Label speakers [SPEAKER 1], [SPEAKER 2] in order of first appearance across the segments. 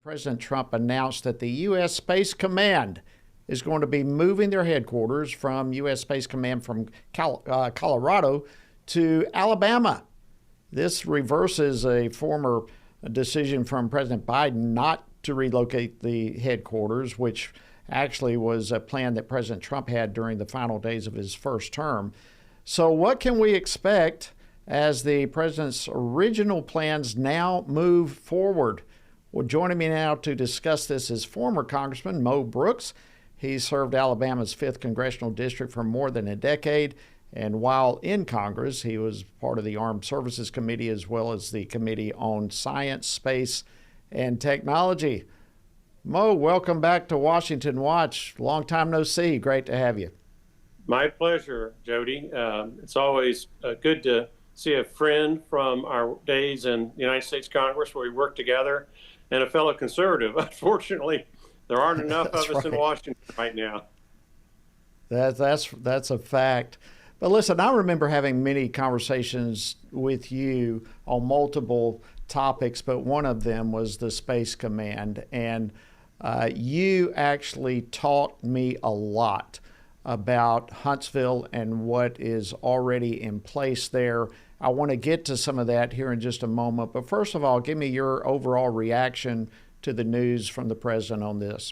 [SPEAKER 1] President Trump announced that the U.S. Space Command is going to be moving their headquarters from U.S. Space Command from Colorado to Alabama. This reverses a former decision from President Biden not to relocate the headquarters, which actually was a plan that President Trump had during the final days of his first term. So what can we expect as the president's original plans now move forward? Well, joining me now to discuss this is former Congressman Mo Brooks. He served Alabama's 5th Congressional District for more than a decade. And while in Congress, he was part of the Armed Services Committee as well as the Committee on Science, Space, and Technology. Mo, welcome back to Washington Watch. Long time no see. Great to have you.
[SPEAKER 2] My pleasure, Jody. It's always good to see a friend from our days in the United States Congress where we worked together and a fellow conservative. Unfortunately, there aren't enough of us in Washington right now.
[SPEAKER 1] That's a fact. But listen, I remember having many conversations with you on multiple topics, but one of them was the Space Command. And you actually taught me a lot about Huntsville and what is already in place there. I want to get to some of that here in just a moment. But first of all, give me your overall reaction to the news from the president on this.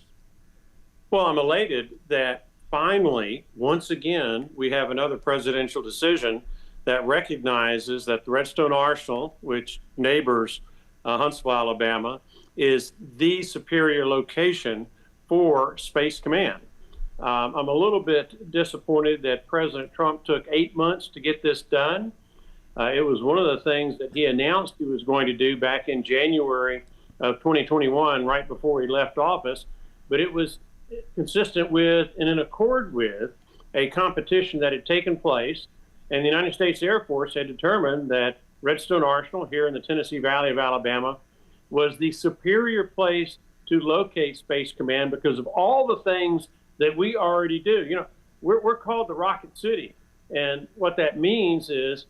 [SPEAKER 2] Well, I'm elated that finally, once again, we have another presidential decision that recognizes that the Redstone Arsenal, which neighbors Huntsville, Alabama, is the superior location for Space Command. I'm a little bit disappointed that President Trump took 8 months to get this done. It was one of the things that he announced he was going to do back in January of 2021, right before he left office. But it was consistent with and in accord with a competition that had taken place. And the United States Air Force had determined that Redstone Arsenal here in the Tennessee Valley of Alabama was the superior place to locate Space Command because of all the things that we already do. You know, we're called the Rocket City. And what that means is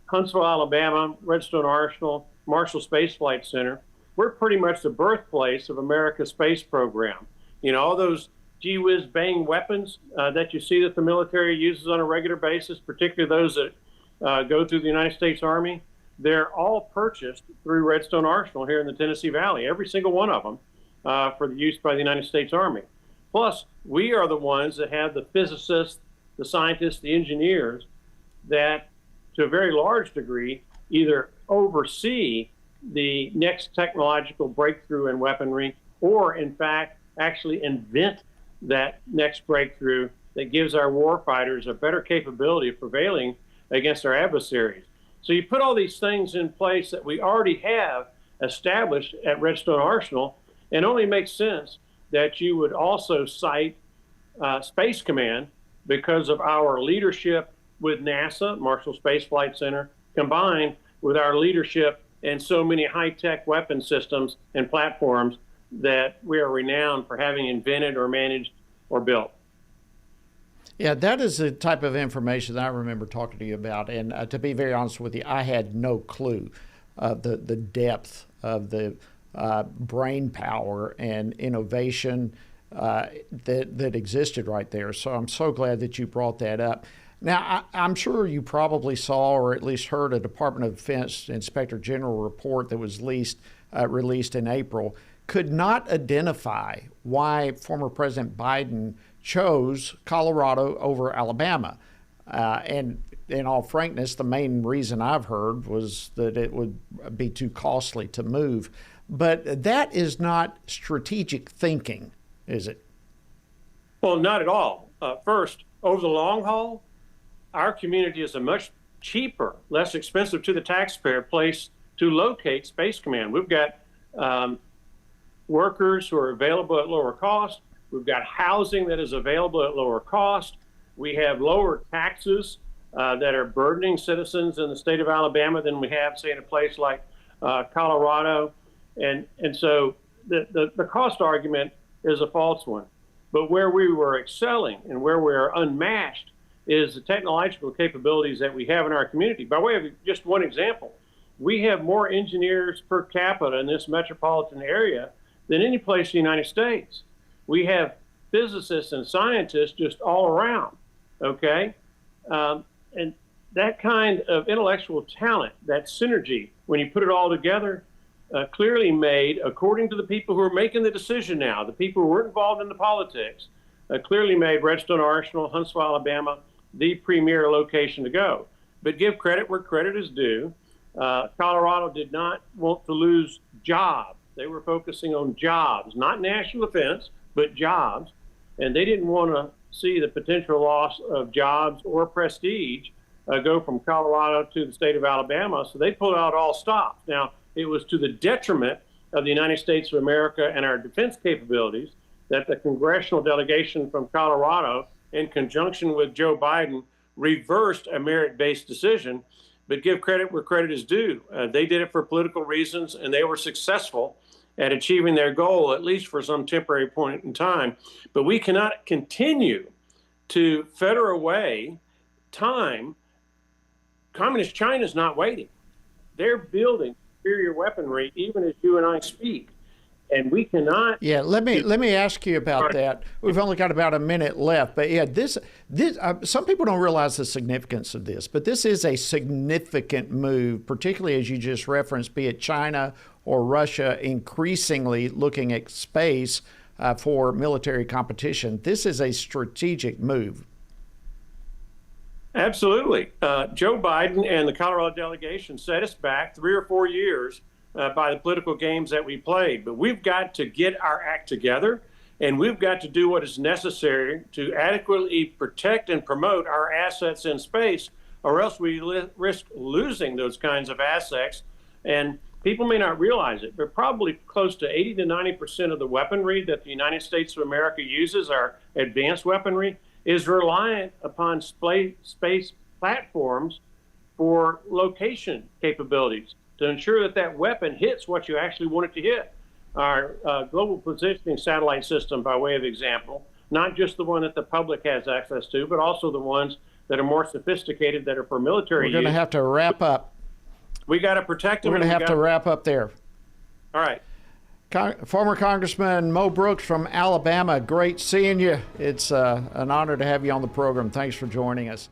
[SPEAKER 2] Huntsville, Alabama, Redstone Arsenal, Marshall Space Flight Center, we're pretty much the birthplace of America's space program. You know, all those gee whiz bang weapons that you see that the military uses on a regular basis, particularly those that go through the United States Army, they're all purchased through Redstone Arsenal here in the Tennessee Valley, every single one of them for the use by the United States Army. Plus, we are the ones that have the physicists, the scientists, the engineers that, to a very large degree, either oversee the next technological breakthrough in weaponry or, in fact, actually invent that next breakthrough that gives our warfighters a better capability of prevailing against our adversaries. So you put all these things in place that we already have established at Redstone Arsenal, and it only makes sense that you would also cite Space Command because of our leadership with NASA, Marshall Space Flight Center, combined with our leadership in so many high-tech weapon systems and platforms that we are renowned for having invented or managed or built.
[SPEAKER 1] Yeah, that is the type of information that I remember talking to you about. And to be very honest with you, I had no clue of the depth of the brain power and innovation that existed right there. So I'm so glad that you brought that up. Now, I'm sure you probably saw or at least heard a Department of Defense Inspector General report that was released in April could not identify why former President Biden chose Colorado over Alabama. And in all frankness, the main reason I've heard was that it would be too costly to move. But that is not strategic thinking, is it?
[SPEAKER 2] Well, not at all. First, over the long haul, our community is a much cheaper, less expensive to the taxpayer place to locate Space Command. We've got workers who are available at lower cost. We've got housing that is available at lower cost. We have lower taxes that are burdening citizens in the state of Alabama than we have, say, in a place like Colorado. And so the cost argument is a false one. But where we were excelling and where we are unmatched is the technological capabilities that we have in our community. By way of just one example, we have more engineers per capita in this metropolitan area than any place in the United States. We have physicists and scientists just all around, okay? And that kind of intellectual talent, that synergy, when you put it all together, clearly made, according to the people who are making the decision now, the people who weren't involved in the politics, clearly made Redstone Arsenal, Huntsville, Alabama, the premier location to go. But give credit where credit is due. Colorado did not want to lose jobs. They were focusing on jobs, not national defense, but jobs. And they didn't want to see the potential loss of jobs or prestige go from Colorado to the state of Alabama. So they pulled out all stops. Now, it was to the detriment of the United States of America and our defense capabilities that the congressional delegation from Colorado, in conjunction with Joe Biden, reversed a merit-based decision. But give credit where credit is due. They did it for political reasons, and they were successful at achieving their goal, at least for some temporary point in time. But we cannot continue to fetter away time. Communist China is not waiting. They're building superior weaponry even as you and I speak. And we cannot.
[SPEAKER 1] Yeah, let me ask you about that. We've only got about a minute left, but yeah, this some people don't realize the significance of this, but this is a significant move, particularly as you just referenced, be it China or Russia increasingly looking at space for military competition. This is a strategic move.
[SPEAKER 2] Absolutely. Joe Biden and the Colorado delegation set us back 3 or 4 years by the political games that we played. But we've got to get our act together, and we've got to do what is necessary to adequately protect and promote our assets in space, or else we risk losing those kinds of assets. And people may not realize it, but probably close to 80 to 90% of the weaponry that the United States of America uses, our advanced weaponry, is reliant upon space platforms for location capabilities to ensure that that weapon hits what you actually want it to hit. Our global positioning satellite system, by way of example, not just the one that the public has access to, but also the ones that are more sophisticated that are for military use.
[SPEAKER 1] We're going to have to wrap up.
[SPEAKER 2] We got to protect them.
[SPEAKER 1] We're going to have to wrap up there.
[SPEAKER 2] All right.
[SPEAKER 1] Former Congressman Mo Brooks from Alabama, great seeing you. It's an honor to have you on the program. Thanks for joining us.